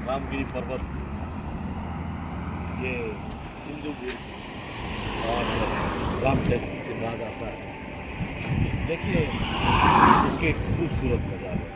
रामगिरी पर्वत, ये सिंधुदुर्ग और रामटेक से कहा जाता है। देखिए इसके खूबसूरत नज़ारे।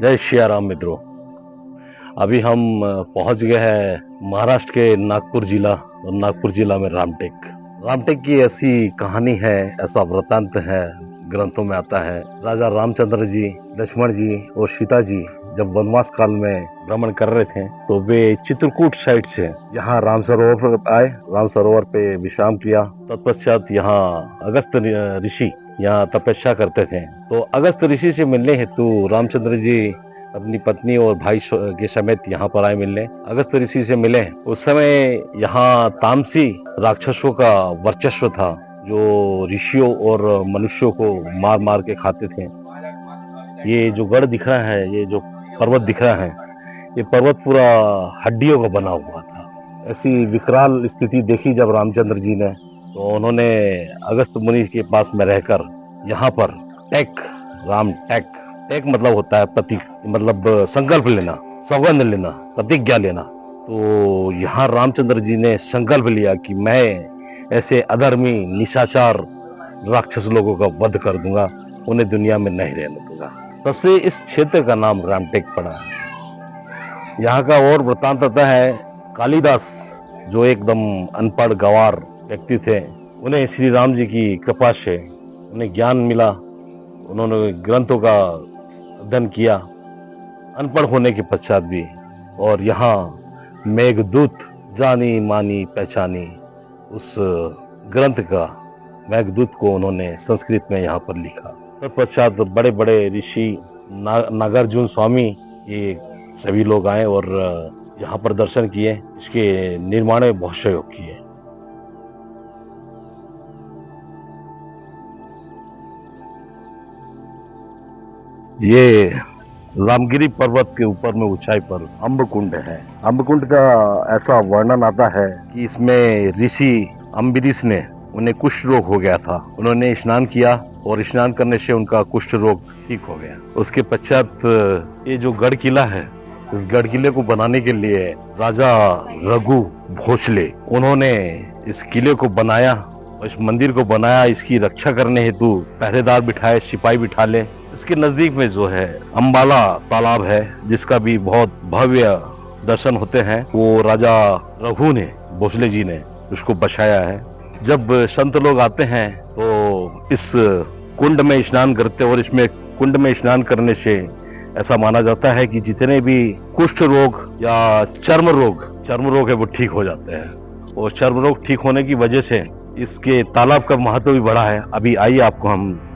जय श्री राम मित्रों। अभी हम पहुंच गए हैं महाराष्ट्र के नागपुर जिला, और नागपुर जिला में रामटेक। रामटेक की ऐसी कहानी है, ऐसा वृतांत है, ग्रंथों में आता है। राजा रामचंद्र जी, लक्ष्मण जी और सीता जी जब वनवास काल में भ्रमण कर रहे थे तो वे चित्रकूट साइड से यहाँ राम सरोवर पर आए, राम सरोवर पे विश्राम किया। तत्पश्चात यहाँ अगस्त ऋषि यहाँ तपस्या करते थे, तो अगस्त ऋषि से मिलने हेतु रामचंद्र जी अपनी पत्नी और भाई के समेत यहाँ पर आए मिलने। अगस्त ऋषि से मिले। उस समय यहाँ तामसी राक्षसों का वर्चस्व था, जो ऋषियों और मनुष्यों को मार मार के खाते थे। ये जो गढ़ दिख रहा है, ये जो पर्वत दिख रहा है, ये पर्वत पूरा हड्डियों का बना हुआ था। ऐसी विकराल स्थिति देखी जब रामचंद्र जी ने, तो उन्होंने अगस्त मुनि के पास में रहकर यहाँ पर टेक, राम टेक, टेक मतलब होता है प्रतीक, मतलब संकल्प लेना, सौगंध लेना, प्रतिज्ञा लेना। तो यहाँ रामचंद्र जी ने संकल्प लिया कि मैं ऐसे अधर्मी निशाचर राक्षस लोगों का वध कर दूंगा, उन्हें दुनिया में नहीं रहने दूंगा। तब से इस क्षेत्र का नाम रामटेक पड़ा है। यहाँ का और वृतांत आता है, कालिदास जो एकदम अनपढ़ गंवार व्यक्ति थे, उन्हें श्री राम जी की कृपा से उन्हें ज्ञान मिला। उन्होंने ग्रंथों का अध्ययन किया अनपढ़ होने के पश्चात भी, और यहाँ मेघदूत जानी मानी पहचानी, उस ग्रंथ का मेघदूत को उन्होंने संस्कृत में यहाँ पर लिखा। तत्पश्चात बड़े बड़े ऋषि नागार्जुन स्वामी, ये सभी लोग आए और यहाँ पर दर्शन किए, इसके निर्माण में बहुत सहयोग किए। ये रामगिरी पर्वत के ऊपर में ऊंचाई पर अम्बकुंड है। अम्बकुंड का ऐसा वर्णन आता है कि इसमें ऋषि अम्बरीश ने, उन्हें कुष्ठ रोग हो गया था, उन्होंने स्नान किया और स्नान करने से उनका कुष्ठ रोग ठीक हो गया। उसके पश्चात ये जो गढ़ किला है, इस गढ़ किले को बनाने के लिए राजा रघु भोसले, उन्होंने इस किले को बनाया, इस मंदिर को बनाया। इसकी रक्षा करने हेतु पहरेदार बिठाए, सिपाही बिठा ले। इसके नजदीक में जो है अंबाला तालाब है, जिसका भी बहुत भव्य दर्शन होते हैं। वो राजा रघु ने, भोसले जी ने उसको बसाया है। जब संत लोग आते हैं तो इस कुंड में स्नान करते हैं, और इसमें कुंड में स्नान करने से ऐसा माना जाता है कि जितने भी कुष्ठ रोग या चर्म रोग है वो ठीक हो जाते हैं। और चर्म रोग ठीक होने की वजह से इसके तालाब का महत्व भी बड़ा है। अभी आइए आपको हम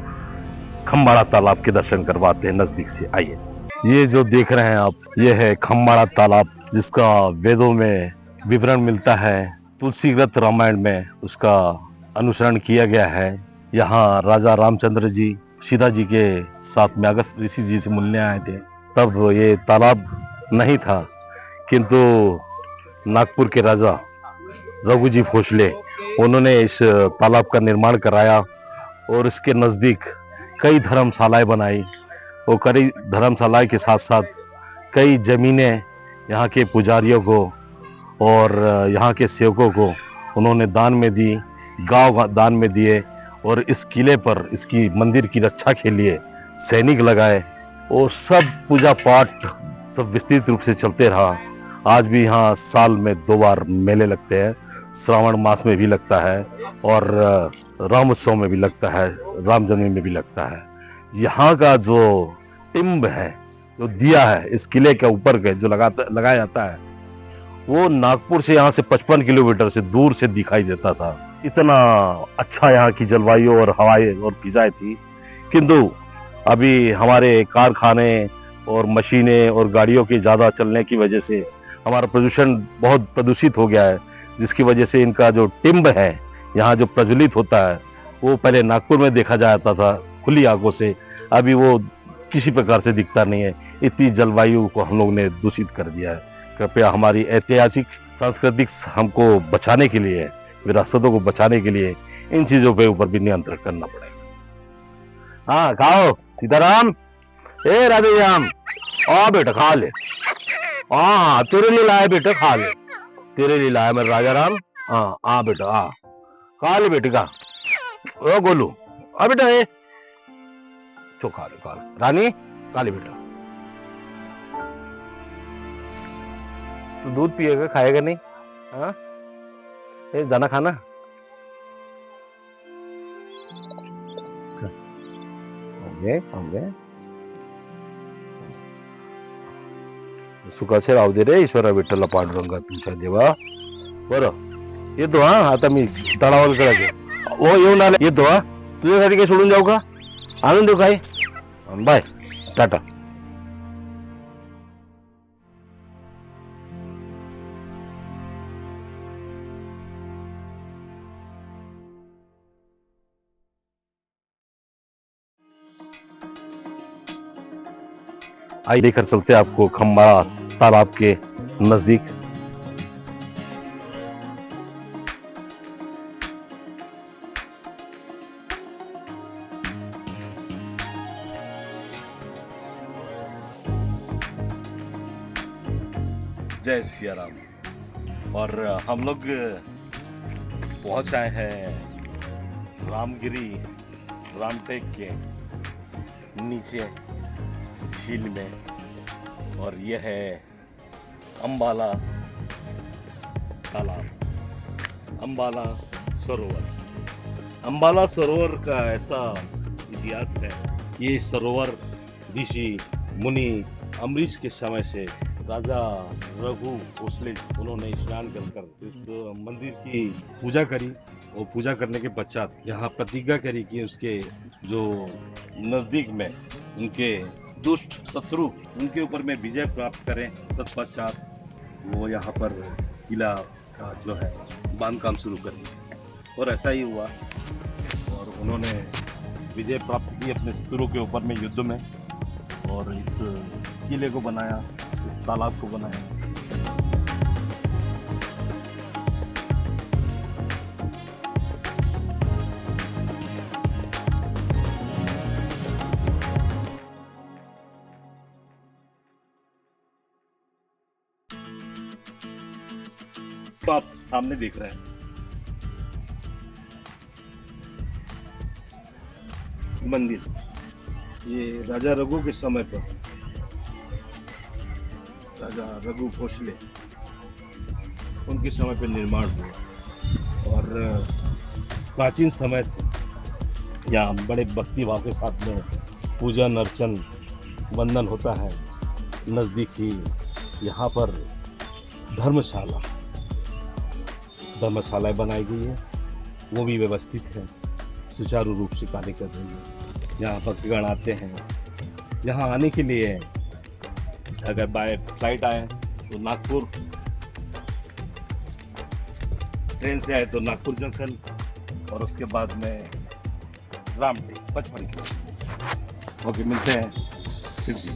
खम्बाड़ा तालाब के दर्शन करवाते हैं नजदीक से, आइए। ये जो देख रहे हैं आप, ये है खम्बाड़ा तालाब, जिसका वेदों में विवरण मिलता है। तुलसीगत रामायण में उसका अनुसरण किया गया है। यहाँ राजा रामचंद्र जी सीता जी के साथ में अगस्त ऋषि जी से मिलने आए थे, तब ये तालाब नहीं था, किंतु नागपुर के राजा रघु जी भोसले, उन्होंने इस तालाब का निर्माण कराया और इसके नज़दीक कई धर्मशालाएं बनाई, और कई धर्मशालाएं के साथ साथ कई ज़मीनें यहाँ के पुजारियों को और यहाँ के सेवकों को उन्होंने दान में दी, गांव दान में दिए। और इस किले पर, इसकी मंदिर की रक्षा के लिए सैनिक लगाए, और सब पूजा पाठ सब विस्तृत रूप से चलते रहा। आज भी यहाँ साल में 2 बार मेले लगते हैं, श्रावण मास में भी लगता है और राम उत्सव में भी लगता है, राम जन्मभूमि में भी लगता है। यहाँ का जो टिम्ब है, जो दिया है इस किले के ऊपर के जो लगाया जाता है, वो नागपुर से यहाँ से 55 किलोमीटर से दूर से दिखाई देता था। इतना अच्छा यहाँ की जलवायु और हवाएं और फिजाएं थी, किंतु अभी हमारे कारखाने और मशीनें और गाड़ियों के ज़्यादा चलने की वजह से हमारा प्रदूषण बहुत प्रदूषित हो गया है, जिसकी वजह से इनका जो टिम्ब है यहाँ जो प्रज्वलित होता है, वो पहले नागपुर में देखा जाता था खुली आंखों से, अभी वो किसी प्रकार से दिखता नहीं है। इतनी जलवायु को हम लोग ने दूषित कर दिया है। कृपया हमारी ऐतिहासिक सांस्कृतिक हमको बचाने के लिए, विरासतों को बचाने के लिए इन चीजों पे ऊपर भी नियंत्रण करना पड़ेगा। हाँ खाओ सीताराम, ए राधे श्याम, आ बेटा खा ले। हाँ तेरे लिए लाया बेटा, खा ले, तेरे लिए लाया मेरा राजा राम। हाँ आ बेटा आ, खा ले बेटे का। ओ गोलू आ बेटा, ए चो खा ले रानी, खा ले बेटा। तू दूध पिएगा, खाएगा नहीं? हाँ दाना खाना। सुखाचे राहू दे रे ईश्वरा विठ्ठला पांडुरंगा तुमच्या देवा। बरं येतो हा, आता मी तळावर करायचं हो, येऊन आले, येतो हा। तुझ्यासाठी काही सोडून जाऊ का? आणून देऊ काय? बाय, टाटा। आइए लेकर चलते आपको खम्बाड़ा तालाब के नजदीक। जय सिया राम। और हम लोग पहुंच आए हैं रामगिरी रामटेक के नीचे झील में, और यह है अंबाला तालाब, अंबाला सरोवर। अंबाला सरोवर का ऐसा इतिहास है, ये सरोवर ऋषि मुनि अम्बरीश के समय से राजा रघु भोसले उन्होंने स्नान कर इस मंदिर की पूजा करी, और पूजा करने के पश्चात यहाँ प्रतिज्ञा करी कि उसके जो नज़दीक में उनके दुष्ट शत्रु उनके ऊपर में विजय प्राप्त करें। तत्पश्चात वो यहाँ पर किला का जो है बांध काम शुरू कर दिया, और ऐसा ही हुआ, और उन्होंने विजय प्राप्त की अपने शत्रुओं के ऊपर में युद्ध में, और इस किले को बनाया, इस तालाब को बनाया। तो आप सामने देख रहे हैं मंदिर, ये राजा रघु के समय पर, राजा रघु भोसले उनके समय पर निर्माण हुआ, और प्राचीन समय से यहाँ बड़े भक्ति भाव के साथ में पूजन अर्चन वंदन होता है। नज़दीक ही यहाँ पर धर्मशालाएं बनाई गई है, वो भी व्यवस्थित है, सुचारू रूप से कार्य कर रही है। यहाँ भक्तगण आते हैं। यहाँ आने के लिए अगर बाय फ्लाइट आए तो नागपुर, ट्रेन से आए तो नागपुर जंक्शन, और उसके बाद में रामटेक 55 किलोमीटर। ओके, मिलते हैं फिर से।